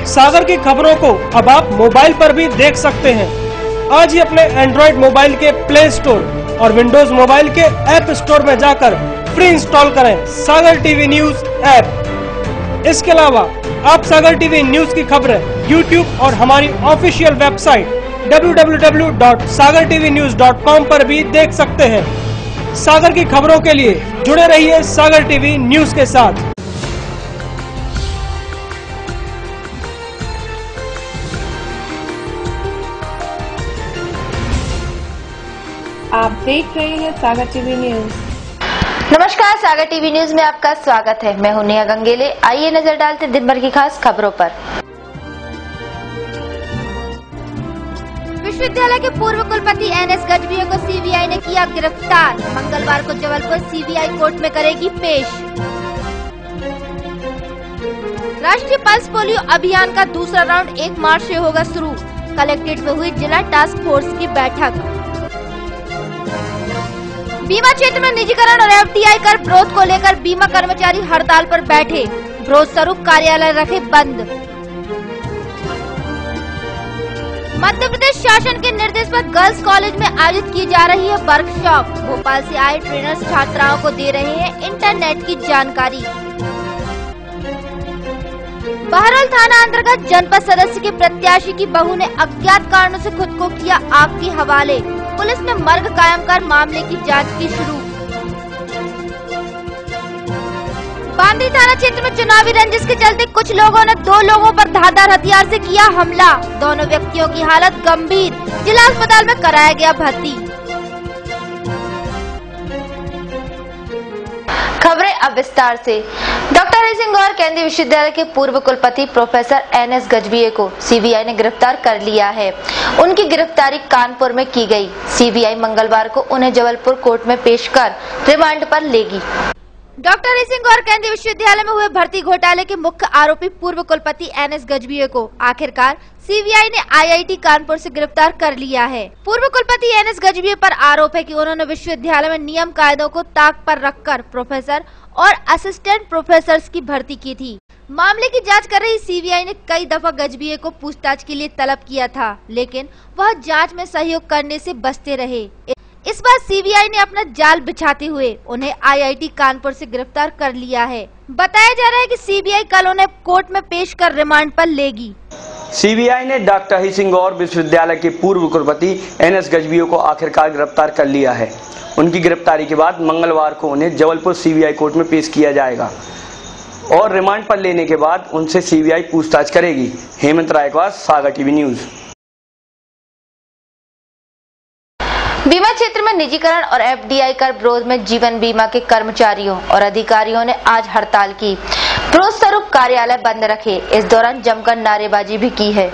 सागर की खबरों को अब आप मोबाइल पर भी देख सकते हैं। आज ही अपने एंड्रॉइड मोबाइल के प्ले स्टोर और विंडोज मोबाइल के ऐप स्टोर में जाकर फ्री इंस्टॉल करें सागर टीवी न्यूज ऐप। इसके अलावा आप सागर टीवी न्यूज की खबरें यूट्यूब और हमारी ऑफिशियल वेबसाइट www.sagartvnews.com पर भी देख सकते हैं। सागर की खबरों के लिए जुड़े रहिए सागर टीवी न्यूज के साथ। आप देख रहे हैं सागर टीवी न्यूज। नमस्कार, सागर टीवी न्यूज में आपका स्वागत है। मैं हूं नेहा गंगेले। आइए नजर डालते दिन भर की खास खबरों पर। विश्वविद्यालय के पूर्व कुलपति एनएस गजभिये को सीबीआई ने किया गिरफ्तार। मंगलवार को जबलपुर सीबीआई कोर्ट में करेगी पेश। राष्ट्रीय पल्स पोलियो अभियान का दूसरा राउंड 1 मार्च से होगा शुरू। कलेक्ट्रेट में हुई जिला टास्क फोर्स की बैठक। बीमा क्षेत्र में निजीकरण और एफडीआई कर विरोध को लेकर बीमा कर्मचारी हड़ताल पर बैठे। विरोध स्वरूप कार्यालय रखे बंद। मध्य प्रदेश शासन के निर्देश पर गर्ल्स कॉलेज में आयोजित की जा रही है वर्कशॉप। भोपाल से आए ट्रेनर्स छात्राओं को दे रहे हैं इंटरनेट की जानकारी। बहरौल थाना अंतर्गत जनपद सदस्य के प्रत्याशी की बहू ने अज्ञात कारणों से खुद को किया आग के हवाले। पुलिस ने मर्ग कायम कर मामले की जांच की शुरू। बांदी थाना क्षेत्र में चुनावी रंजिश के चलते कुछ लोगों ने 2 लोगों पर धारदार हथियार से किया हमला। दोनों व्यक्तियों की हालत गंभीर, जिला अस्पताल में कराया गया भर्ती। खबरें अब विस्तार से। डॉक्टर हरि सिंह गौर केंद्रीय विश्वविद्यालय के पूर्व कुलपति प्रोफेसर एनएस गजभिये को सीबीआई ने गिरफ्तार कर लिया है। उनकी गिरफ्तारी कानपुर में की गई। सीबीआई मंगलवार को उन्हें जबलपुर कोर्ट में पेश कर रिमांड पर लेगी। डॉक्टर हरि सिंह गौर केंद्रीय विश्वविद्यालय में हुए भर्ती घोटाले के मुख्य आरोपी पूर्व कुलपति एनएस गजभिये को आखिरकार सीबीआई ने आईआईटी कानपुर से गिरफ्तार कर लिया है। पूर्व कुलपति एनएस गजभिये पर आरोप है कि उन्होंने विश्वविद्यालय में नियम कायदों को ताक पर रखकर प्रोफेसर और असिस्टेंट प्रोफेसर्स की भर्ती की थी। मामले की जांच कर रही सीबीआई ने कई दफा गजभिये को पूछताछ के लिए तलब किया था, लेकिन वह जांच में सहयोग करने से बचते रहे। इस बार सीबीआई ने अपना जाल बिछाते हुए उन्हें आईआईटी कानपुर से गिरफ्तार कर लिया है। बताया जा रहा है कि सीबीआई कल उन्हें कोर्ट में पेश कर रिमांड पर लेगी। सीबीआई ने डॉक्टर हरि सिंह गौर विश्वविद्यालय के पूर्व कुलपति एनएस गजभिये को आखिरकार गिरफ्तार कर लिया है। उनकी गिरफ्तारी के बाद मंगलवार को उन्हें जबलपुर सीबीआई कोर्ट में पेश किया जाएगा और रिमांड पर लेने के बाद उनसे सीबीआई पूछताछ करेगी। हेमंत रायकवार, सागर टीवी न्यूज। बीमा क्षेत्र में निजीकरण और एफडीआई कर विरोध में जीवन बीमा के कर्मचारियों और अधिकारियों ने आज हड़ताल की। विरोध स्वरूप कार्यालय बंद रखे। इस दौरान जमकर नारेबाजी भी की है।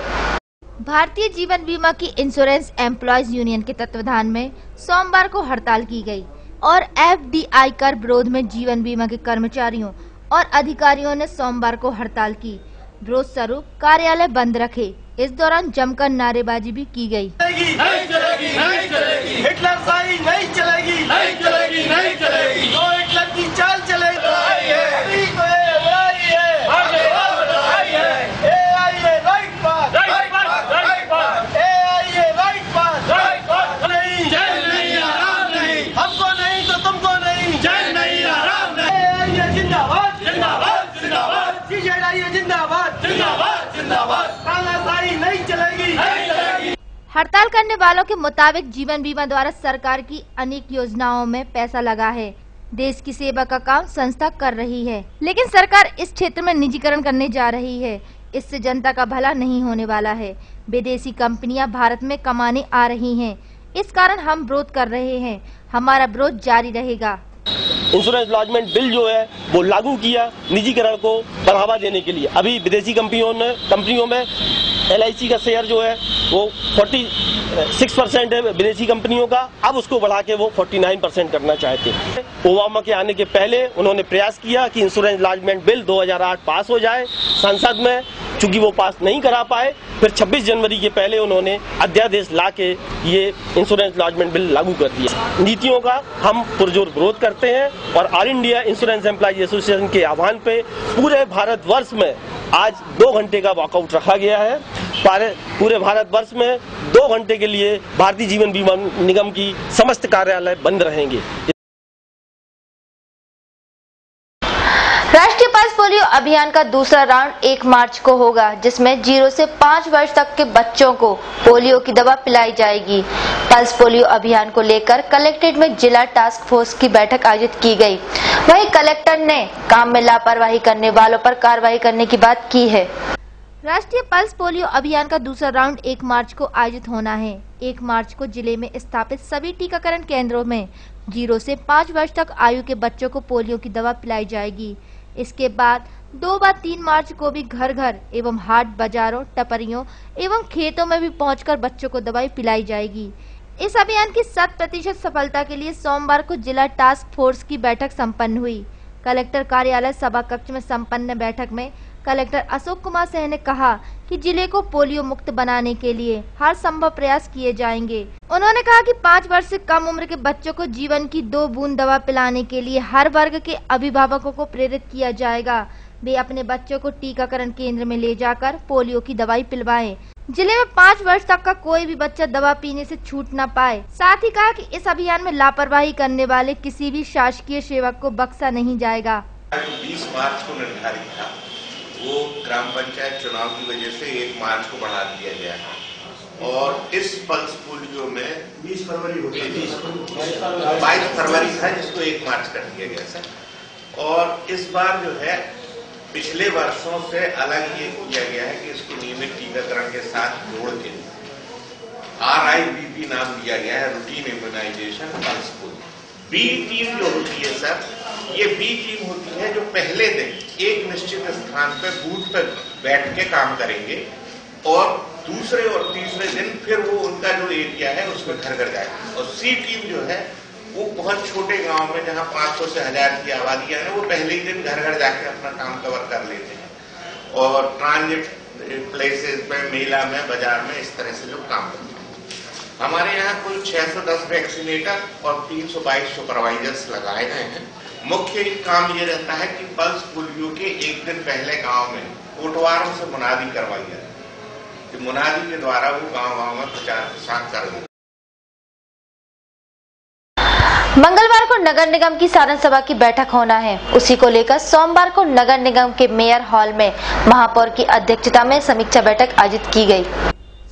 भारतीय जीवन बीमा की इंश्योरेंस एम्प्लॉयज यूनियन के तत्वाधान में सोमवार को हड़ताल की गई और एफडीआई कर विरोध में जीवन बीमा के कर्मचारियों और अधिकारियों ने सोमवार को हड़ताल की। विरोध स्वरूप कार्यालय बंद रखे। इस दौरान जमकर नारेबाजी भी की गई। नहीं चलेगी, नहीं चलेगी, हिटलरशाही नहीं चलेगी, नहीं चलेगी, नहीं चलेगी, जो हिटलर की चाल चलेगी। हमको नहीं तो तुमको नहीं, जय नहीं आराम नहीं। जिंदाबाद जिंदाबाद जिंदाबाद, जिंदाबाद जिंदाबाद जिंदाबाद, तानाशाही नहीं चलेगी, नहीं चलेगी। हड़ताल करने वालों के मुताबिक जीवन बीमा द्वारा सरकार की अनेक योजनाओं में पैसा लगा है। देश की सेवा का काम संस्था कर रही है, लेकिन सरकार इस क्षेत्र में निजीकरण करने जा रही है। इससे जनता का भला नहीं होने वाला है। विदेशी कंपनियां भारत में कमाने आ रही हैं। इस कारण हम विरोध कर रहे हैं। हमारा विरोध जारी रहेगा। इंश्योरेंस लॉजमेंट बिल जो है वो लागू किया निजीकरण को बढ़ावा देने के लिए। अभी विदेशी कंपनियों में LIC का शेयर जो है वो 46% है विदेशी कंपनियों का। अब उसको बढ़ा के वो 49% करना चाहते हैं। ओबामा के आने के पहले उन्होंने प्रयास किया कि इंश्योरेंस लॉजमेंट बिल 2008 पास हो जाए संसद में, चूंकि वो पास नहीं करा पाए। फिर 26 जनवरी के पहले उन्होंने अध्यादेश ला के ये इंश्योरेंस लॉजमेंट बिल लागू कर दिया। नीतियों का हम पुरजोर विरोध करते हैं और all India insurance employees association के आह्वान पे पूरे भारतवर्ष में आज 2 घंटे का वॉकआउट रखा गया है। पूरे भारतवर्ष में 2 घंटे के लिए भारतीय जीवन बीमा निगम की समस्त कार्यालय बंद रहेंगे। राष्ट्रीय पल्स पोलियो अभियान का दूसरा राउंड 1 मार्च को होगा, जिसमें 0 से 5 वर्ष तक के बच्चों को पोलियो की दवा पिलाई जाएगी। पल्स पोलियो अभियान को लेकर कलेक्ट्रेट में जिला टास्क फोर्स की बैठक आयोजित की गई। वहीं कलेक्टर ने काम में लापरवाही करने वालों पर कार्रवाई करने की बात की है। राष्ट्रीय पल्स पोलियो अभियान का दूसरा राउंड 1 मार्च को आयोजित होना है। 1 मार्च को जिले में स्थापित सभी टीकाकरण केंद्रों में 0 से 5 वर्ष तक आयु के बच्चों को पोलियो की दवा पिलाई जाएगी। इसके बाद 2 व 3 मार्च को भी घर घर एवं हाट, बाजारों, टपरियों एवं खेतों में भी पहुंचकर बच्चों को दवाई पिलाई जाएगी। इस अभियान की 100% सफलता के लिए सोमवार को जिला टास्क फोर्स की बैठक संपन्न हुई। कलेक्टर कार्यालय सभा कक्ष में संपन्न बैठक में कलेक्टर अशोक कुमार सिंह ने कहा कि जिले को पोलियो मुक्त बनाने के लिए हर संभव प्रयास किए जाएंगे। उन्होंने कहा कि 5 वर्ष से कम उम्र के बच्चों को जीवन की 2 बूंद दवा पिलाने के लिए हर वर्ग के अभिभावकों को प्रेरित किया जाएगा। वे अपने बच्चों को टीकाकरण केंद्र में ले जाकर पोलियो की दवाई पिलवाएं। जिले में 5 वर्ष तक का कोई भी बच्चा दवा पीने से छूट न पाए। साथ ही कहा कि इस अभियान में लापरवाही करने वाले किसी भी शासकीय सेवक को बख्शा नहीं जाएगा। 20 मार्च को निर्धारित था, वो ग्राम पंचायत चुनाव की वजह से 1 मार्च को बढ़ा दिया गया है और इस पल्स पोलियो में 20 फरवरी हो गई, 22 फरवरी था जिसको 1 मार्च कर दिया गया सर। और इस बार जो है पिछले वर्षों से अलग ये किया गया है कि इसको नियमित टीकाकरण के साथ जोड़ के RIVP नाम दिया गया है, routine immunisation pulse polio. B team जो होती है सर, ये बी टीम होती है जो पहले दिन एक निश्चित स्थान पे बूथ पे बैठ के काम करेंगे और दूसरे और तीसरे दिन फिर वो उनका जो एरिया है उसमें घर घर जाएंगे। और सी टीम जो है वो बहुत छोटे गांव में जहां 500 से 1000 की आबादी है वो पहले ही दिन घर घर जाके अपना काम कवर कर लेते हैं और ट्रांजिट प्लेसेस पे, मेला में, बाजार में इस तरह से लोग काम करते हैं। हमारे यहाँ कुल 610 वैक्सीनेटर और 322 सुपरवाइजर्स लगाए गए हैं। मुख्य काम ये रहता है कि पल्स पोलियो के एक दिन पहले गांव में कोटवारों से मुनादी करवाई जाए, कि मुनादी के द्वारा वो गांव-गांव में प्रचार प्रसार कर। मंगलवार को नगर निगम की सारण सभा की बैठक होना है। उसी को लेकर सोमवार को नगर निगम के मेयर हॉल में महापौर की अध्यक्षता में समीक्षा बैठक आयोजित की गई।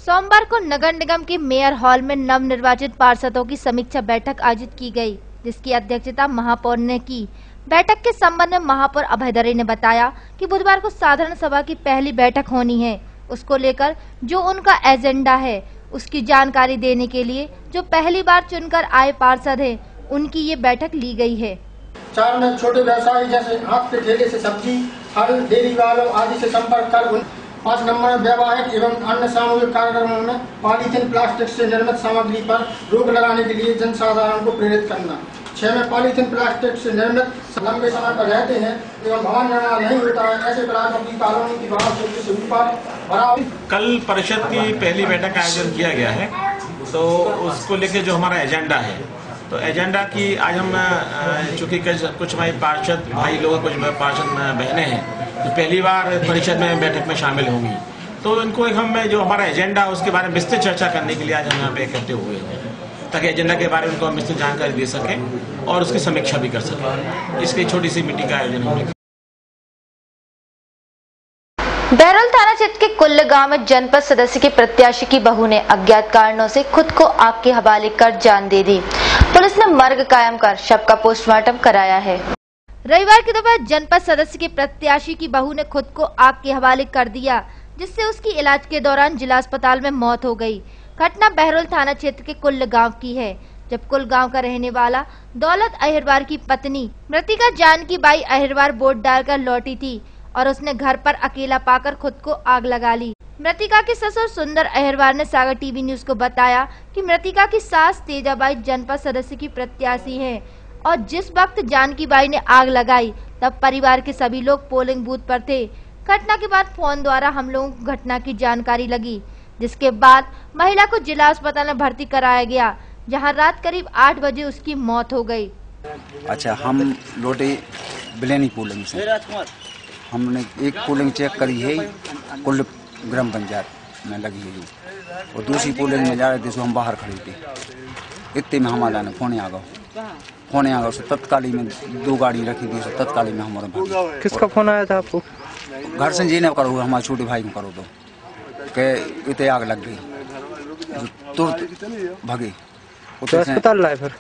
सोमवार को नगर निगम के मेयर हॉल में नवनिर्वाचित पार्षदों की समीक्षा बैठक आयोजित की गई, जिसकी अध्यक्षता महापौर ने की। बैठक के संबंध में महापौर अभय दरे ने बताया कि बुधवार को साधारण सभा की पहली बैठक होनी है। उसको लेकर जो उनका एजेंडा है उसकी जानकारी देने के लिए जो पहली बार चुनकर आए पार्षद हैं, उनकी ये बैठक ली गई है। चार में छोटे व्यवसायी जैसे हाथ के ठेले से सब्जी, फल, डेयरी वालों आदि से संपर्क कर 5 नंबर वैवाहिक एवं अन्य सामूहिक कार्यक्रमों में पॉलीथीन प्लास्टिक से निर्मित सामग्री पर रोक लगाने के लिए जनसाधारण को प्रेरित करना। 6 में पॉलीथीन प्लास्टिक से निर्मित लंबे समय पर रहते हैं एवं भवन निर्माण नहीं होता है, ऐसे प्लास्टिक की कॉलोनी की बाहर से ऊपर भरा। कल परिषद की पहली बैठक का आयोजन किया गया है, तो उसको लेकर जो हमारा एजेंडा है, तो एजेंडा की आज हम चूँकि कुछ हमारे पार्षद भाई लोग, कुछ पार्षद बहनें हैं जो पहली बार परिषद में बैठक में शामिल होंगी, तो इनको एक हम जो हमारा एजेंडा है उसके बारे में विस्तृत चर्चा करने के लिए आज हम यहाँ पे इकट्ठे हुए हैं, ताकि एजेंडा के बारे में उनको हम विस्तृत जानकारी दे सकें और उसकी समीक्षा भी कर सकें। इसकी छोटी सी मीटिंग का आयोजन हमने किया। बहरौल थाना क्षेत्र के कुल्ल गांव में जनपद सदस्य के प्रत्याशी की बहू ने अज्ञात कारणों से खुद को आग के हवाले कर जान दे दी। पुलिस ने मर्ग कायम कर शव का पोस्टमार्टम कराया है। रविवार की दोपहर जनपद सदस्य के प्रत्याशी की बहू ने खुद को आग के हवाले कर दिया, जिससे उसकी इलाज के दौरान जिला अस्पताल में मौत हो गई। घटना बहरौल थाना क्षेत्र के कुल्ल गांव की है, जब कुल गांव का रहने वाला दौलत अहिरवार की पत्नी मृतिका जानकी बाई अहिरवार वोट डालकर लौटी थी और उसने घर पर अकेला पाकर खुद को आग लगा ली। मृतिका के ससुर सुंदर अहिरवार ने सागर टीवी न्यूज को बताया कि मृतिका की सास तेजाबाई जनपद सदस्य की प्रत्याशी हैं और जिस वक्त जानकी बाई ने आग लगाई तब परिवार के सभी लोग पोलिंग बूथ पर थे। घटना के बाद फोन द्वारा हम लोगों को घटना की जानकारी लगी, जिसके बाद महिला को जिला अस्पताल में भर्ती कराया गया, जहां रात करीब 8 बजे उसकी मौत हो गई। अच्छा, हम लौटे बिलेनी पोलिंग से, हमने एक पोलिंग चेक करी है कुल ग्राम पंचायत में लगी है जो, और दूसरी पोलिंग में जा रहे थे, सो हम बाहर खड़े थे। इतने में हमारा ने फोन आ गया उससे तत्काली में 2 गाड़ी रखी थी, सो तत्काली में हमारे भागे। किसका फोन आया था आपको? घर से जी ने करो, हमारे छोटे भाई को करो तो के इतने आग लग गई, तुरंत भागे। तो अस्पताल लाए फिर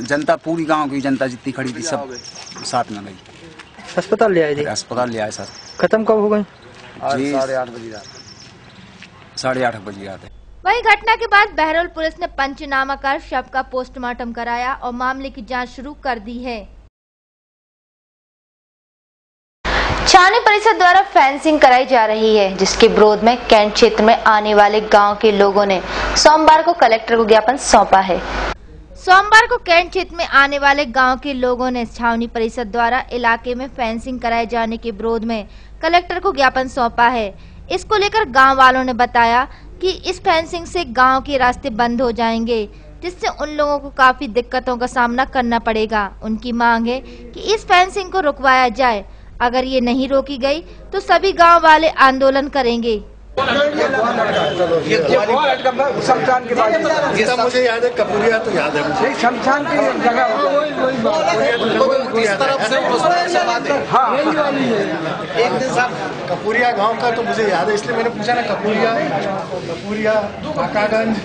जनता, पूरी गांव की जनता जितनी खड़ी थी सब साथ में गई, अस्पताल ले आए थे। अस्पताल ले आए सर। खत्म कब हो गई? 8:30 बजे रात। 8:30 बजे रात। वहीं घटना के बाद बहरोल पुलिस ने पंचनामा कर शव का पोस्टमार्टम कराया और मामले की जांच शुरू कर दी है। छावनी परिषद द्वारा फेंसिंग कराई जा रही है, जिसके विरोध में कैंट क्षेत्र में आने वाले गांव के लोगों ने सोमवार को कलेक्टर को ज्ञापन सौंपा है। सोमवार को कैंट क्षेत्र में आने वाले गांव के लोगों ने छावनी परिषद द्वारा इलाके में फेंसिंग कराए जाने के विरोध में कलेक्टर को ज्ञापन सौंपा है। इसको लेकर गांव वालों ने बताया कि इस फेंसिंग से गांव के रास्ते बंद हो जाएंगे, जिससे उन लोगों को काफी दिक्कतों का सामना करना पड़ेगा। उनकी मांग है कि इस फेंसिंग को रुकवाया जाए, अगर ये नहीं रोकी गई तो सभी गांव वाले आंदोलन करेंगे। ये शमशान के बाद ये मुझे याद है, कपूरिया तो याद है मुझे, शमशान की जगह इस तरफ से। हाँ, एक दिन साहब कपूरिया गांव का तो मुझे याद है, इसलिए मैंने पूछा ना। कपूरिया काकागंज,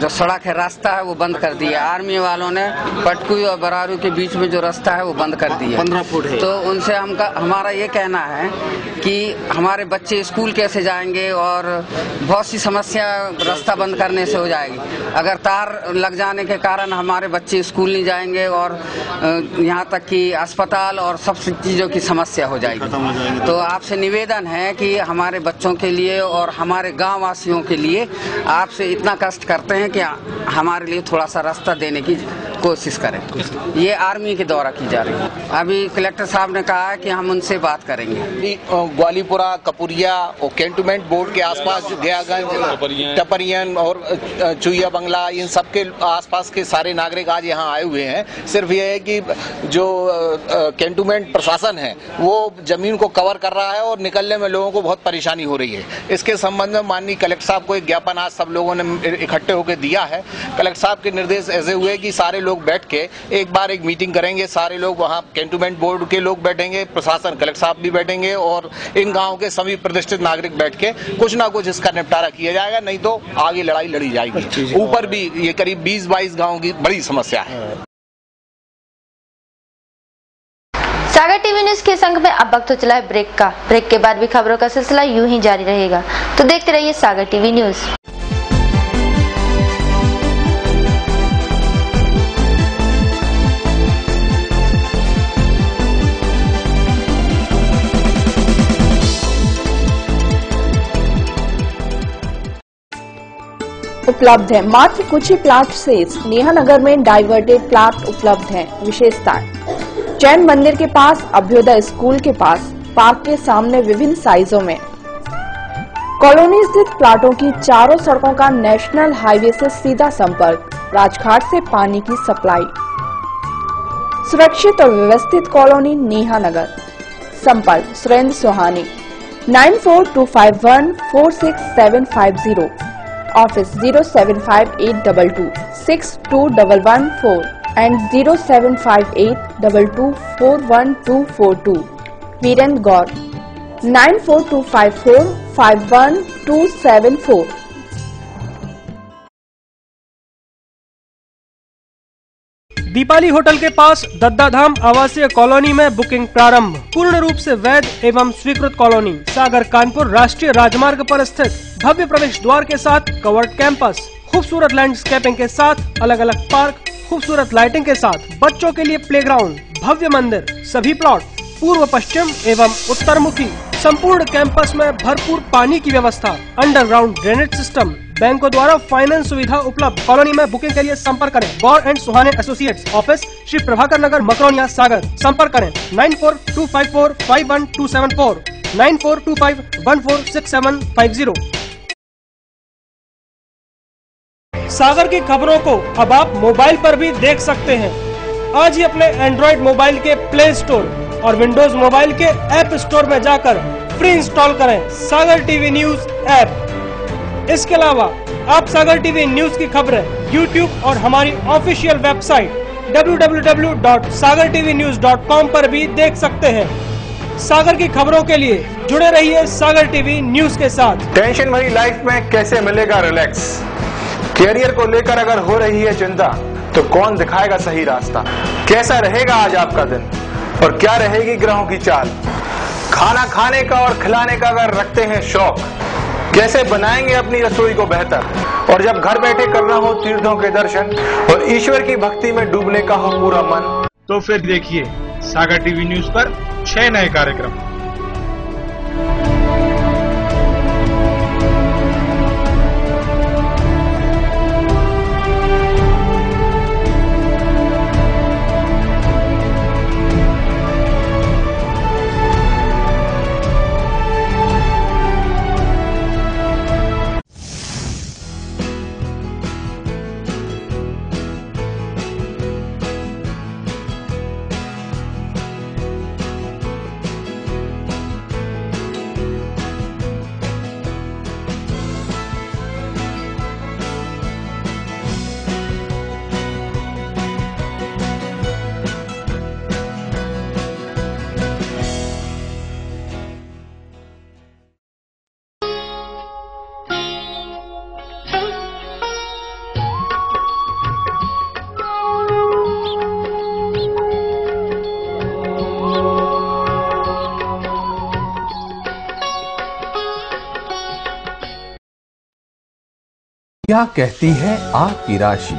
जो सड़क है, रास्ता है, वो बंद कर दिया आर्मी वालों ने। पटकुई और बरारू के बीच में जो रास्ता है वो बंद कर दिया, 15 फुट है। तो उनसे हमारा ये कहना है कि हमारे बच्चे स्कूल कैसे जाएंगे और बहुत सी समस्या रास्ता बंद करने से हो जाएगी। अगर तार लग जाने के कारण हमारे बच्चे स्कूल नहीं जाएंगे और यहाँ तक कि अस्पताल और सब चीज़ों की समस्या हो जाएगी। तो आपसे निवेदन है कि हमारे बच्चों के लिए और हमारे गाँव वासियों के लिए आपसे इतना कष्ट करते हैं कि हमारे लिए थोड़ा सा रास्ता देने की कोशिश करें। ये आर्मी के द्वारा की जा रही है। अभी कलेक्टर साहब ने कहा है कि हम उनसे बात करेंगे। ग्वालीपुरा, कपूरिया और कैंटोनमेंट बोर्ड के आसपास गयागंज, टपरियन और चुईया बंगला, इन सब के आसपास के सारे नागरिक आज यहाँ आए हुए हैं। सिर्फ ये है कि जो कैंटोनमेंट प्रशासन है वो जमीन को कवर कर रहा है और निकलने में लोगों को बहुत परेशानी हो रही है। इसके संबंध में माननीय कलेक्टर साहब को एक ज्ञापन आज सब लोगों ने इकट्ठे होकर दिया है। कलेक्टर साहब के निर्देश ऐसे हुए कि सारे लोग बैठ के एक बार एक मीटिंग करेंगे। सारे लोग वहाँ कैंटोनमेंट बोर्ड के लोग बैठेंगे, प्रशासन, कलेक्टर साहब भी बैठेंगे और इन गाँव के सभी प्रतिष्ठित नागरिक बैठ के कुछ ना कुछ इसका निपटारा किया जाएगा, नहीं तो आगे लड़ाई लड़ी जाएगी। ऊपर भी ये करीब 20-22 गाँव की बड़ी समस्या है। सागर टीवी न्यूज के संग में अब वक्त तो चला है ब्रेक का। ब्रेक के बाद भी खबरों का सिलसिला यूं ही जारी रहेगा, तो देखते रहिए सागर टीवी न्यूज। उपलब्ध है मात्र कुछ ही प्लाट से नेहा नगर में डाइवर्टेड प्लाट उपलब्ध है। विशेषताएं: जैन मंदिर के पास, अभ्युदय स्कूल के पास, पार्क के सामने विभिन्न साइजों में। कॉलोनी स्थित प्लाटों की चारों सड़कों का नेशनल हाईवे से सीधा संपर्क, राजघाट से पानी की सप्लाई। सुरक्षित और व्यवस्थित कॉलोनी नेहा नगर। संपर्क Surendra Sohani 9425146750, office 07582262114 and 07582241242। Virendra Gaur 9425451274। Deepali hotel के पास दद्दाधाम आवासीय कॉलोनी में बुकिंग प्रारंभ। पूर्ण रूप से वैध एवं स्वीकृत कॉलोनी सागर कानपुर राष्ट्रीय राजमार्ग पर स्थित भव्य प्रवेश द्वार के साथ कवर्ड कैंपस, खूबसूरत लैंडस्केपिंग के साथ अलग अलग पार्क, खूबसूरत लाइटिंग के साथ बच्चों के लिए प्लेग्राउंड, भव्य मंदिर, सभी प्लॉट पूर्व पश्चिम एवं उत्तर मुखी। संपूर्ण कैंपस में भरपूर पानी की व्यवस्था, अंडरग्राउंड ड्रेनेज सिस्टम, बैंकों द्वारा फाइनेंस सुविधा उपलब्ध। कॉलोनी में बुकिंग के लिए संपर्क करें Gaur and Suhane associates, office Shri Prabhakar Nagar, Makronia, Sagar. संपर्क करें 9425451274 9425146750। सागर की खबरों को अब आप मोबाइल पर भी देख सकते हैं। आज ही अपने एंड्रॉइड मोबाइल के प्ले स्टोर और विंडोज मोबाइल के ऐप स्टोर में जाकर फ्री इंस्टॉल करें सागर टीवी न्यूज ऐप। इसके अलावा आप सागर टीवी न्यूज की खबरें YouTube और हमारी ऑफिशियल वेबसाइट www.sagartvnews.com पर भी देख सकते हैं। सागर की खबरों के लिए जुड़े रहिए सागर टीवी न्यूज के साथ। टेंशन भरी लाइफ में कैसे मिलेगा रिलैक्स? कैरियर को लेकर अगर हो रही है चिंता तो कौन दिखाएगा सही रास्ता? कैसा रहेगा आज आपका दिन और क्या रहेगी ग्रहों की चाल? खाना खाने का और खिलाने का अगर रखते हैं शौक, कैसे बनाएंगे अपनी रसोई को बेहतर? और जब घर बैठे करना हो तीर्थों के दर्शन और ईश्वर की भक्ति में डूबने का हो पूरा मन, तो फिर देखिए सागर टीवी न्यूज पर 6 नए कार्यक्रम। क्या कहती है आपकी राशि?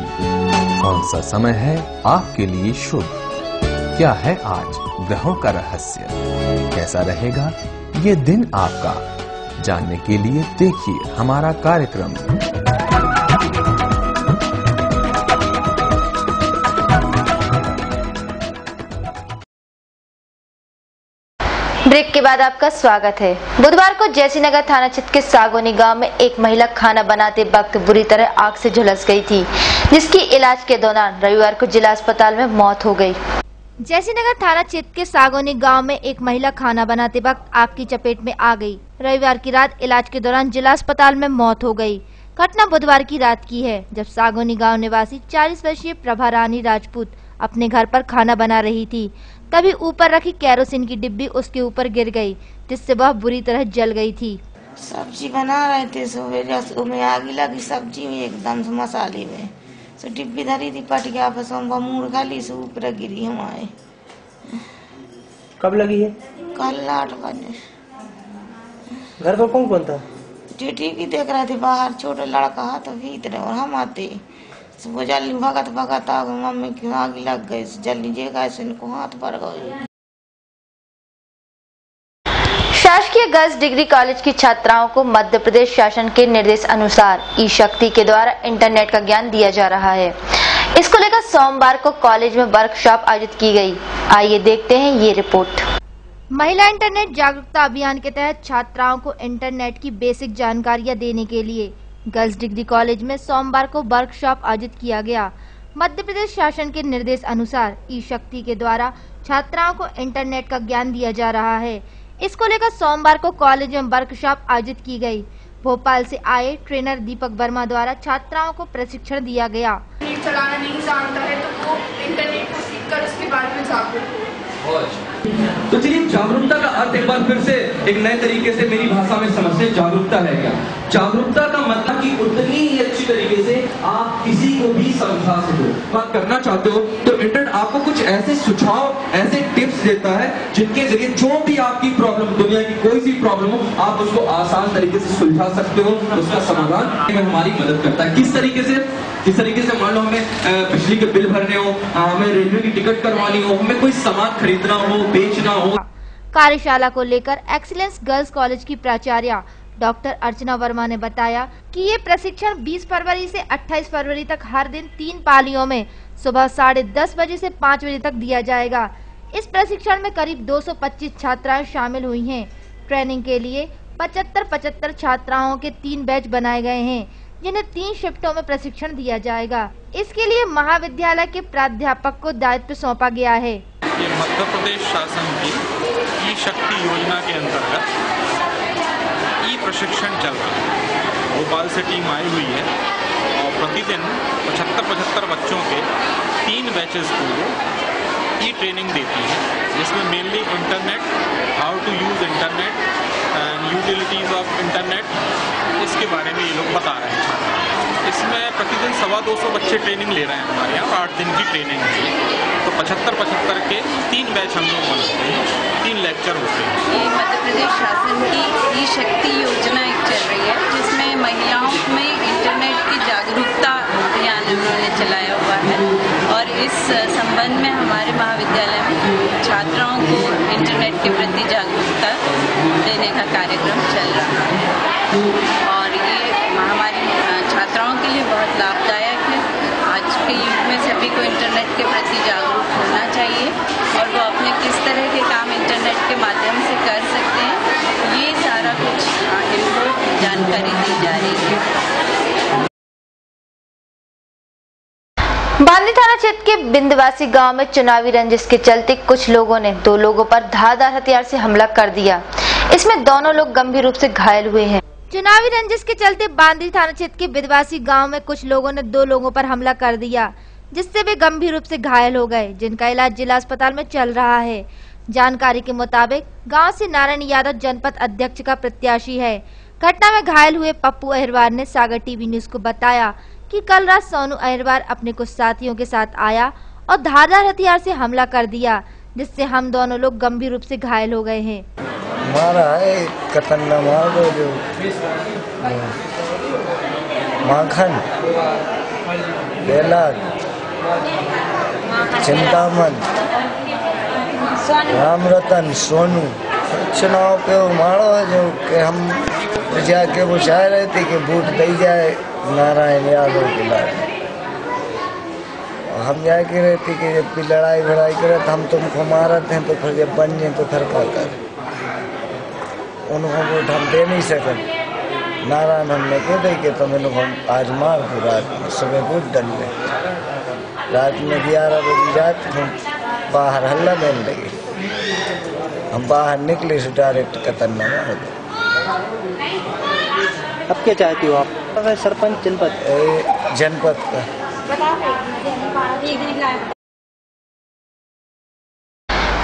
कौन सा समय है आपके लिए शुभ? क्या है आज ग्रहों का रहस्य? कैसा रहेगा ये दिन आपका? जानने के लिए देखिए हमारा कार्यक्रम। ब्रेक के बाद आपका स्वागत है। बुधवार को जयसीनगर थाना क्षेत्र के सागोनी गांव में एक महिला खाना बनाते वक्त बुरी तरह आग से झुलस गई थी, जिसकी इलाज के दौरान रविवार को जिला अस्पताल में मौत हो गई। जयसीनगर थाना क्षेत्र के सागोनी गांव में एक महिला खाना बनाते वक्त आग की चपेट में आ गई। रविवार की रात इलाज के दौरान जिला अस्पताल में मौत हो गई। घटना बुधवार की रात की है, जब सागोनी गाँव निवासी 40 वर्षीय प्रभा रानी राजपूत अपने घर पर खाना बना रही थी। तभी ऊपर रखी केरोसिन की डिब्बी उसके ऊपर गिर गई, जिससे वह बुरी तरह जल गई थी। सब्जी बना रहे थे, उसमें आग लगी सब्जी में एकदम से मसाले में, सो डिब्बी धरी थी पट गया, बस मूड खाली से ऊपर गिरी हमारे। कब लगी है? कल 8 बजे। घर पर कौन कौन था? टीवी देख रहे थे बाहर, छोटा लड़का हाथ भीतर और हम आते। वो जल्दी भगत भगत आ गए, मम्मी की आग लग गई, जल्दी जगह इनको हाथ पड़ गए। शासकीय गर्ल्स डिग्री कॉलेज की छात्राओं को मध्य प्रदेश शासन के निर्देश अनुसार ई शक्ति के द्वारा इंटरनेट का ज्ञान दिया जा रहा है। इसको लेकर सोमवार को कॉलेज में वर्कशॉप आयोजित की गई। आइए देखते हैं ये रिपोर्ट। महिला इंटरनेट जागरूकता अभियान के तहत छात्राओं को इंटरनेट की बेसिक जानकारियां देने के लिए गर्ल्स डिग्री कॉलेज में सोमवार को वर्कशॉप आयोजित किया गया। मध्य प्रदेश शासन के निर्देश अनुसार ई शक्ति के द्वारा छात्राओं को इंटरनेट का ज्ञान दिया जा रहा है। इसको लेकर सोमवार को कॉलेज में वर्कशॉप आयोजित की गई। भोपाल से आए ट्रेनर दीपक वर्मा द्वारा छात्राओं को प्रशिक्षण दिया गया। चलाना नहीं जानता है तो वो इंटरनेट को सीखकर उसके बारे में जागरूक हो। तो चलिए जागरूकता का अर्थ एक बार फिर से एक नए तरीके से मेरी भाषा में समझते हैं। जागरूकता है क्या? जागरूकता का मतलब कि उतनी ही अच्छी तरीके से आप किसी को भी समझा सको। बात करना चाहते हो तो इंटरनेट आपको कुछ ऐसे सुझाव, ऐसे टिप्स देता है जिनके जरिए जो भी आपकी प्रॉब्लम, दुनिया की कोई सी प्रॉब्लम हो, आप उसको आसान तरीके से सुलझा सकते हो, उसका समाधान में हमारी मदद करता है। किस तरीके से? जिस तरीके से मान लो हमें बिजली के बिल भरने हो, हमें रेलवे की टिकट करवानी हो, हमें कोई सामान खरीदना हो, बेचना हो। कार्यशाला को लेकर एक्सीलेंस गर्ल्स कॉलेज की प्राचार्य डॉक्टर अर्चना वर्मा ने बताया कि ये प्रशिक्षण 20 फरवरी से 28 फरवरी तक हर दिन 3 पालियों में सुबह 10:30 बजे से 5 बजे तक दिया जाएगा। इस प्रशिक्षण में करीब 225 छात्राएं शामिल हुई हैं। ट्रेनिंग के लिए 75 छात्राओं के 3 बैच बनाए गए हैं, जिन्हें 3 शिफ्टों में प्रशिक्षण दिया जाएगा। इसके लिए महाविद्यालय के प्राध्यापक को दायित्व सौंपा गया है। ये मध्य प्रदेश शासन की ई शक्ति योजना के अंतर्गत ई प्रशिक्षण चल रहा है। भोपाल से टीम आई हुई है और प्रतिदिन 75 बच्चों के 3 बैचेस को ई ट्रेनिंग देती है, जिसमें mainly internet, how to use internet and utilities of internet, इसके बारे में ये लोग बता रहे हैं। इसमें प्रतिदिन 250 बच्चे ट्रेनिंग ले रहे हैं हमारे यहाँ, 8 दिन की ट्रेनिंग है। तो 75 के 3 बैच हम लोग बनाते हैं, 3 लेक्चर होते हैं। ये मध्य प्रदेश शासन की ई शक्ति योजना एक चल रही है, जिसमें महिलाओं में इंटरनेट की जागरूकता अभियान उन्होंने चलाया हुआ है और इस संबंध में हमारे महाविद्यालय में छात्राओं को इंटरनेट के प्रति जागरूकता देने का कार्यक्रम चल रहा है और ये हमारी छात्राओं के लिए बहुत लाभदायक है। आज के युग में सभी को इंटरनेट के प्रति जागरूक होना चाहिए और वो अपने किस तरह के काम इंटरनेट के माध्यम से कर सकते हैं, ये सारा कुछ इनको जानकारी दी जा रही है। बांदी थाना क्षेत्र के बिंदवासी गांव में चुनावी रंजिश के चलते कुछ लोगों ने 2 लोगों पर धारदार हथियार से हमला कर दिया। इसमें दोनों लोग गंभीर रूप से घायल हुए हैं। चुनावी रंजिश के चलते बांदी थाना क्षेत्र के बिंदवासी गांव में कुछ लोगों ने 2 लोगों पर हमला कर दिया, जिससे वे गंभीर रूप से घायल हो गए, जिनका इलाज जिला अस्पताल में चल रहा है। जानकारी के मुताबिक गांव से नारायण यादव जनपद अध्यक्ष का प्रत्याशी है। घटना में घायल हुए पप्पू अहिरवार ने सागर टीवी न्यूज को बताया कि कल रात सोनू अहिरवार अपने कुछ साथियों के साथ आया और धारदार हथियार से हमला कर दिया, जिससे हम दोनों लोग गंभीर रूप से घायल हो गए हैं। मारा है कतन्ना मार दो जो माखन बेला चिंतामन राम रतन सोनू चुनाव पे मारो है जो कि हम जाके वो चाह रहे थे कि वोट दी जाए नारायण यादव के लिए। हम जाके रहते कि जब लड़ाई भड़ाई करे तो हम तुमको मारते हैं, तो फिर जब बन जाए तो फिर क्या कर, उनको वोट हम दे नहीं सके। नारायण हमने कह दी कि तुम इनको आज मार दो, रात में सुबह वोट डल ले। रात में 11 बजे रात हम बाहर हल्ला देने लगे, हम बाहर निकले से डायरेक्ट कतन्ना मार दो। अब क्या चाहती हो आप? सरपंच जनपद का।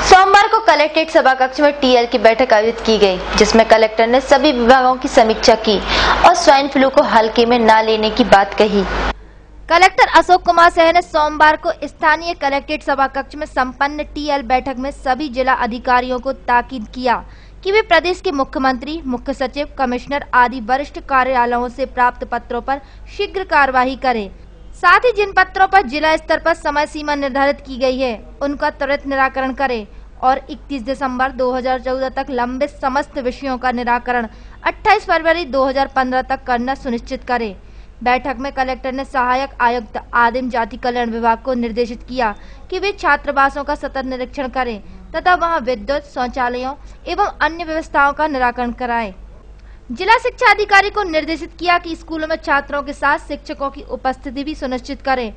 सोमवार को कलेक्ट्रेट सभा कक्ष में टीएल की बैठक आयोजित की गई, जिसमें कलेक्टर ने सभी विभागों की समीक्षा की और स्वाइन फ्लू को हल्के में न लेने की बात कही। कलेक्टर अशोक कुमार सिंह ने सोमवार को स्थानीय कलेक्ट्रेट सभा कक्ष में संपन्न टीएल बैठक में सभी जिला अधिकारियों को ताकीद किया कि वे प्रदेश के मुख्यमंत्री, मुख्य सचिव, कमिश्नर आदि वरिष्ठ कार्यालयों से प्राप्त पत्रों पर शीघ्र कार्यवाही करें। साथ ही जिन पत्रों पर जिला स्तर पर समय सीमा निर्धारित की गई है, उनका त्वरित निराकरण करें और 31 दिसंबर 2014 तक लंबित समस्त विषयों का निराकरण 28 फरवरी 2015 तक करना सुनिश्चित करें। बैठक में कलेक्टर ने सहायक आयुक्त आदिम जाति कल्याण विभाग को निर्देशित किया कि वे छात्रावासों का सतत निरीक्षण करें तथा वहां विद्युत, शौचालयों एवं अन्य व्यवस्थाओं का निराकरण कराएं। जिला शिक्षा अधिकारी को निर्देशित किया कि स्कूलों में छात्रों के साथ शिक्षकों की उपस्थिति भी सुनिश्चित करें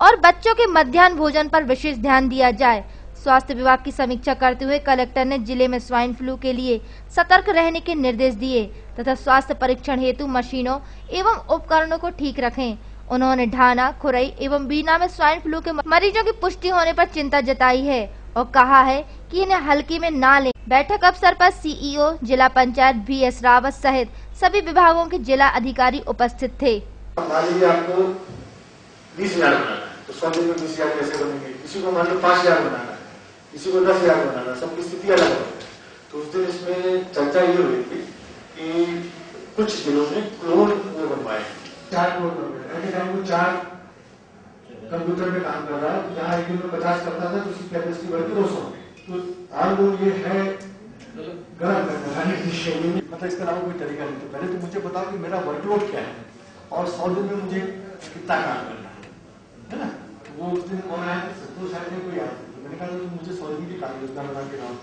और बच्चों के मध्याह्न भोजन पर विशेष ध्यान दिया जाए। स्वास्थ्य विभाग की समीक्षा करते हुए कलेक्टर ने जिले में स्वाइन फ्लू के लिए सतर्क रहने के निर्देश दिए तथा स्वास्थ्य परीक्षण हेतु मशीनों एवं उपकरणों को ठीक रखें। उन्होंने ढाना, खुरई एवं बीना में स्वाइन फ्लू के मरीजों की पुष्टि होने पर चिंता जताई है और कहा है कि इन्हें हल्के में ना लें। बैठक अवसर पर सीईओ, जिला पंचायत VS रावत सहित सभी विभागों के जिला अधिकारी उपस्थित थे। मान लीजिए आपको 20,000 बनाना है, तो 100 दिन में 20,000 कैसे बनेंगे? किसी को मान लो 5,000 बनाना है, किसी को 10,000 बनाना है, सबकी स्थिति अलग है। तो उस दिन इसमें चर्चा ये हुई थी कि कुछ जिलों में क्लोन वो बनवाए, 4 क्लोन बनवाए। 4 कंप्यूटर पे काम कर रहा है, जहाँ एक दिन में 50 करता था तो उसकी कैपेसिटी बढ़ के 200 हो गई। तो आज वो ये है गलत है, मतलब इसके अलावा कोई तरीका नहीं। तो पहले तो मुझे बताओ कि मेरा वर्कलोड क्या है और 100 दिन में मुझे कितना काम करना है ना? वो उस दिन कौन आया? संतोष आया, कोई आया। मैंने कहा तो मुझे 100 दिन की काम योजना बना के लाओ,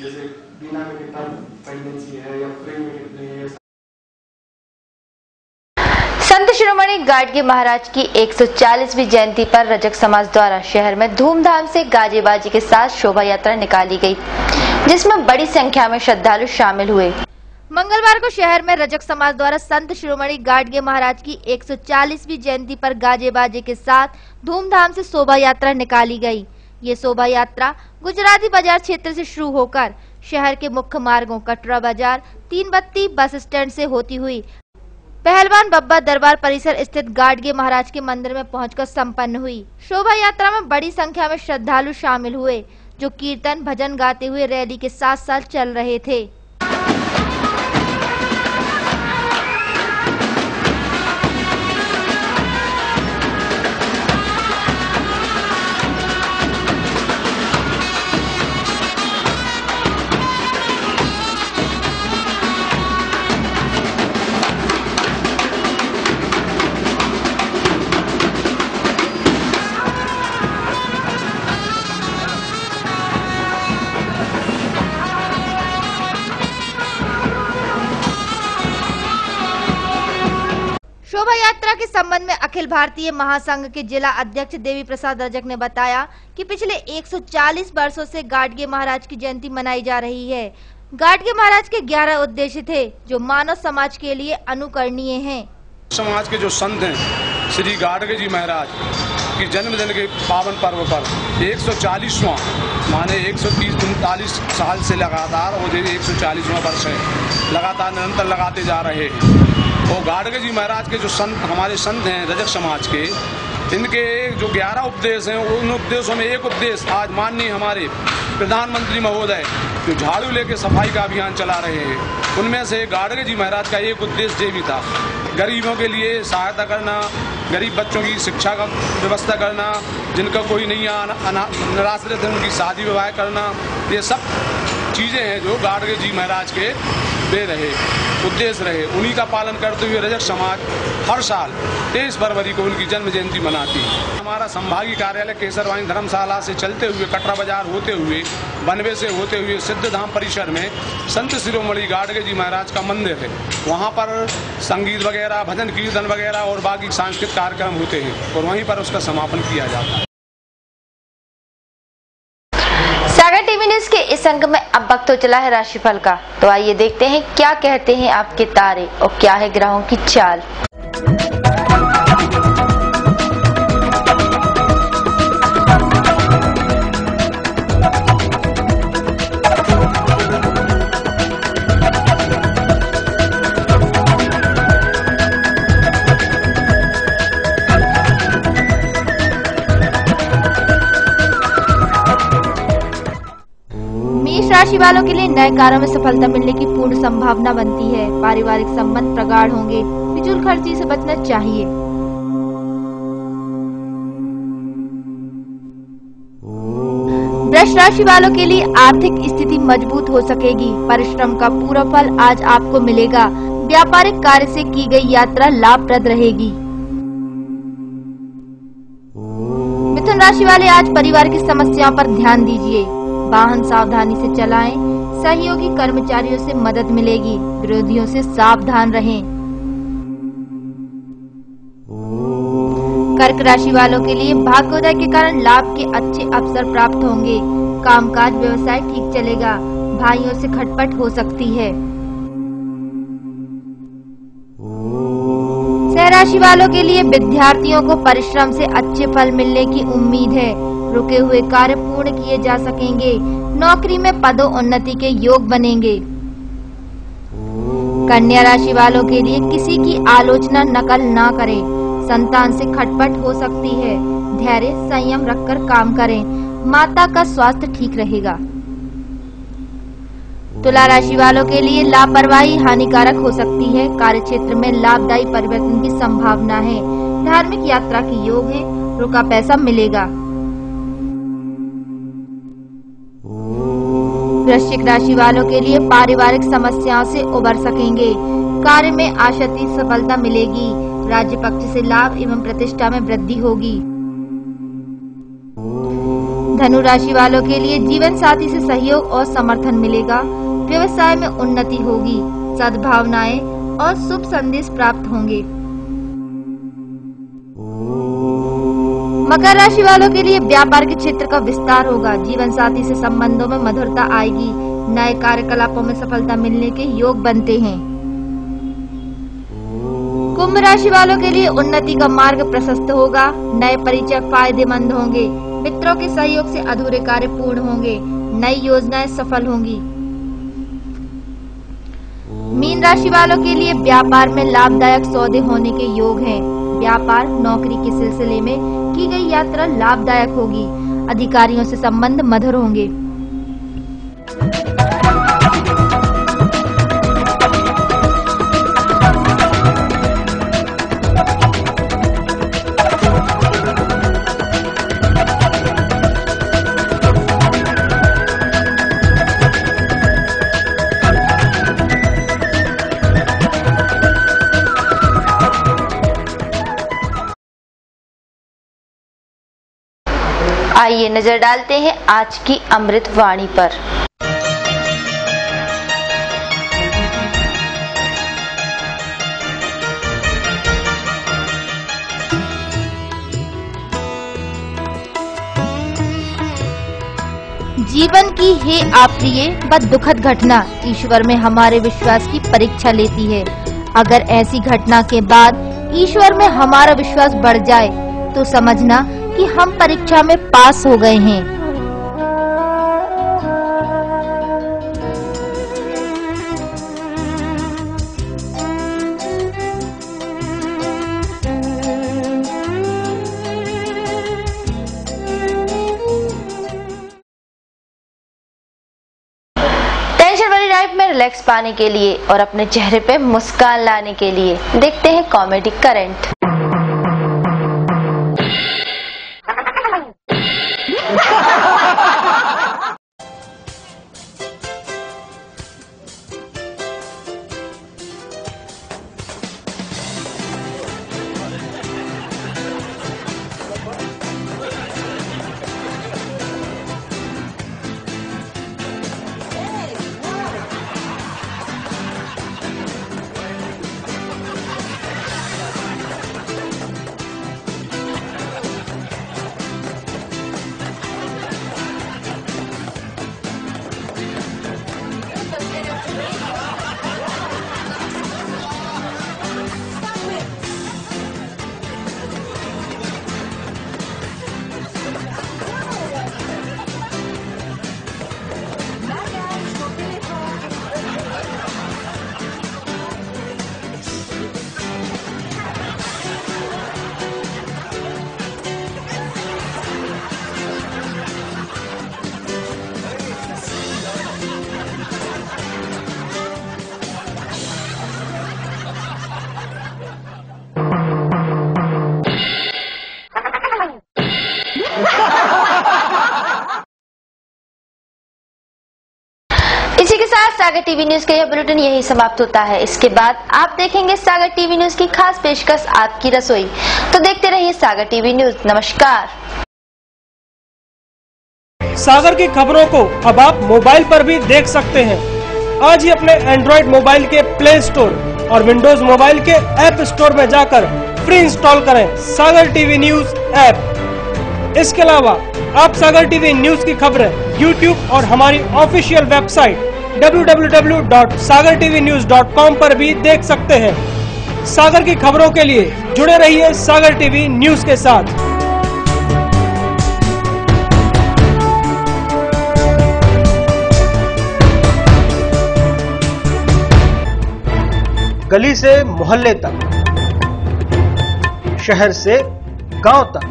जैसे बीना में कितना प्रेगनेंसी है या फ्री में कितनी है। संत शिरोमणि शिरोमणि गाडगे महाराज की 140वीं जयंती पर रजक समाज द्वारा शहर में धूमधाम से गाजे बाजी के साथ शोभा यात्रा निकाली गई, जिसमें बड़ी संख्या में श्रद्धालु शामिल हुए। मंगलवार को शहर में रजक समाज द्वारा संत शिरोमणि गाडगे महाराज की 140वीं जयंती पर गाजे बाजे के साथ धूमधाम से शोभा यात्रा निकाली गई। ये शोभा यात्रा गुजराती बाजार क्षेत्र से शुरू होकर शहर के मुख्य मार्गों कटरा बाजार, तीन बत्ती बस स्टैंड से होती हुई पहलवान बब्बा दरबार परिसर स्थित गाडगे महाराज के मंदिर में पहुंचकर संपन्न हुई। शोभा यात्रा में बड़ी संख्या में श्रद्धालु शामिल हुए, जो कीर्तन भजन गाते हुए रैली के साथ साथ चल रहे थे। शोभा यात्रा के संबंध में अखिल भारतीय महासंघ के जिला अध्यक्ष देवी प्रसाद रजक ने बताया कि पिछले 140 वर्षों से गाडगे महाराज की जयंती मनाई जा रही है। गाडगे महाराज के 11 उद्देश्य थे, जो मानव समाज के लिए अनुकरणीय हैं। समाज के जो संत हैं, श्री गाडगे जी महाराज की जन्मदिन के पावन पर्व पर 140वां माने 130-39 साल से लगातार, और 140वां वर्ष है, लगातार निरंतर लगाते जा रहे हैं। और गाडगे जी महाराज के जो संत, हमारे संत हैं रजक समाज के, इनके जो 11 उपदेश हैं, उन उपदेशों में एक उपदेश आज माननीय हमारे प्रधानमंत्री महोदय जो झाड़ू लेके सफाई का अभियान चला रहे हैं, उनमें से गाडगे जी महाराज का एक उद्देश्य ये भी था, गरीबों के लिए सहायता करना, गरीब बच्चों की शिक्षा का व्यवस्था करना, जिनका कोई नहीं निराश्रित है उनकी शादी विवाह करना। ये सब चीज़ें हैं जो गाडगे जी महाराज के वे रहे, उद्देश्य रहे। उन्हीं का पालन करते हुए रजक समाज हर साल 23 फरवरी को उनकी जन्म जयंती मनाती है। हमारा संभागीय कार्यालय केसरवानी धर्मशाला से चलते हुए कटरा बाजार होते हुए, बनवे से होते हुए सिद्धधाम परिसर में संत शिरोमणि गाडगे जी महाराज का मंदिर है। वहाँ पर संगीत वगैरह, भजन कीर्तन वगैरह और बाकी सांस्कृतिक कार्यक्रम होते हैं, और वहीं पर उसका समापन किया जाता है। सागर टीवी न्यूज के इस अंक में अब वक्त हो चला है राशिफल का, तो आइए देखते हैं क्या कहते हैं आपके तारे और क्या है ग्रहों की चाल। राशि वालों के लिए नए कार्यों में सफलता मिलने की पूर्ण संभावना बनती है। पारिवारिक संबंध प्रगाढ़ होंगे, फिजूल खर्ची से बचना चाहिए। वृष राशि वालों के लिए आर्थिक स्थिति मजबूत हो सकेगी, परिश्रम का पूरा फल आज आपको मिलेगा। व्यापारिक कार्य से की गई यात्रा लाभप्रद रहेगी। मिथुन राशि वाले आज परिवार की समस्याओं पर ध्यान दीजिए, वाहन सावधानी से चलाएं, सहयोगी कर्मचारियों से मदद मिलेगी, विरोधियों से सावधान रहें। कर्क राशि वालों के लिए भाग्योदय के कारण लाभ के अच्छे अवसर प्राप्त होंगे, कामकाज व्यवसाय ठीक चलेगा, भाइयों से खटपट हो सकती है। सिंह राशि वालों के लिए विद्यार्थियों को परिश्रम से अच्छे फल मिलने की उम्मीद है, रुके हुए कार्य पूर्ण किए जा सकेंगे, नौकरी में पदोन्नति के योग बनेंगे। कन्या राशि वालों के लिए किसी की आलोचना नकल ना करें, संतान से खटपट हो सकती है, धैर्य संयम रखकर काम करें, माता का स्वास्थ्य ठीक रहेगा। तुला राशि वालों के लिए लापरवाही हानिकारक हो सकती है, कार्यक्षेत्र में लाभदायी परिवर्तन की संभावना है, धार्मिक यात्रा के योग है, रुका पैसा मिलेगा। वृश्चिक राशि वालों के लिए पारिवारिक समस्याओं से उबर सकेंगे, कार्य में आशातीत सफलता मिलेगी, राज्य पक्ष से लाभ एवं प्रतिष्ठा में वृद्धि होगी। धनु राशि वालों के लिए जीवन साथी से सहयोग और समर्थन मिलेगा, व्यवसाय में उन्नति होगी, सद्भावनाएं और शुभ संदेश प्राप्त होंगे। मकर राशि वालों के लिए व्यापार के क्षेत्र का विस्तार होगा। जीवन साथी से संबंधों में मधुरता आएगी। नए कार्यकलापों में सफलता मिलने के योग बनते हैं। कुंभ राशि वालों के लिए उन्नति का मार्ग प्रशस्त होगा। नए परिचय फायदेमंद होंगे। मित्रों के सहयोग से अधूरे कार्य पूर्ण होंगे। नई योजनाएं सफल होंगी। मीन राशि वालों के लिए व्यापार में लाभदायक सौदे होने के योग हैं। व्यापार नौकरी के सिलसिले में की गई यात्रा लाभदायक होगी। अधिकारियों से संबंध मधुर होंगे। आइए नजर डालते हैं आज की अमृत वाणी पर। जीवन की है अप्रिय व दुखद घटना ईश्वर में हमारे विश्वास की परीक्षा लेती है। अगर ऐसी घटना के बाद ईश्वर में हमारा विश्वास बढ़ जाए तो समझना कि हम परीक्षा में पास हो गए हैं। टेंशन वाली लाइफ में रिलैक्स पाने के लिए और अपने चेहरे पे मुस्कान लाने के लिए देखते हैं कॉमेडी करंट। इसी के साथ सागर टीवी न्यूज का यह बुलेटिन यही समाप्त होता है। इसके बाद आप देखेंगे सागर टीवी न्यूज की खास पेशकश आपकी रसोई। तो देखते रहिए सागर टीवी न्यूज। नमस्कार। सागर की खबरों को अब आप मोबाइल पर भी देख सकते हैं। आज ही अपने एंड्रॉइड मोबाइल के प्ले स्टोर और विंडोज मोबाइल के ऐप स्टोर में जाकर फ्री इंस्टॉल करें सागर टीवी न्यूज ऐप। इसके अलावा आप सागर टीवी न्यूज की खबरें YouTube और हमारी ऑफिशियल वेबसाइट www.sagartvnews.com पर भी देख सकते हैं। सागर की खबरों के लिए जुड़े रहिए सागर टीवी न्यूज के साथ। गली से मोहल्ले तक, शहर से गांव तक,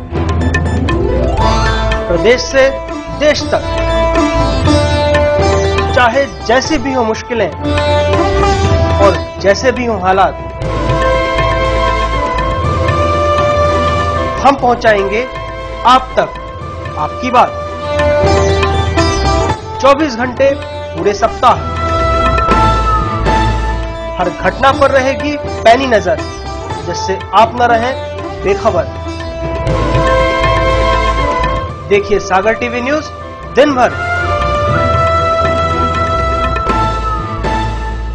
प्रदेश से देश तक, चाहे जैसी भी हो मुश्किलें और जैसे भी हो हालात, हम पहुंचाएंगे आप तक आपकी बात। 24 घंटे पूरे सप्ताह, हर घटना पर रहेगी पैनी नजर, जिससे आप न रहें बेखबर। देखिए सागर टीवी न्यूज दिन भर।